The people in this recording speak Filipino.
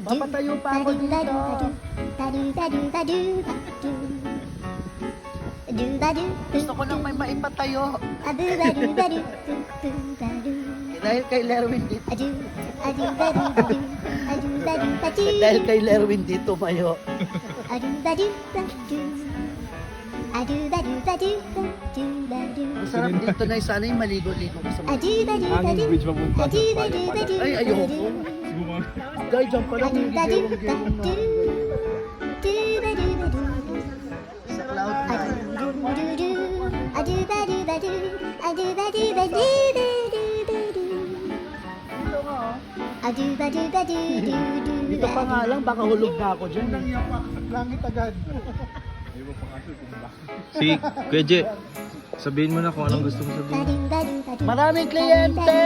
Papatayo pa ako dito. Gusto ko lang may maipatayo. Dahil kay Lerwin dito. Dahil kay Lerwin dito mayo. Masarap dito na sana yung maligo-ligo ko sa mga. Hanging bridge papunta. Ay, ayoko. Guys, dyan pa lang yung gigewang-gewang na. Sa cloud nine. Dito nga oh. Dito pa nga lang, baka hulog na ako dyan. Langit agad. Si Kuya Je, sabihin mo na kung anong gusto mo sabihin. Maraming kliyente!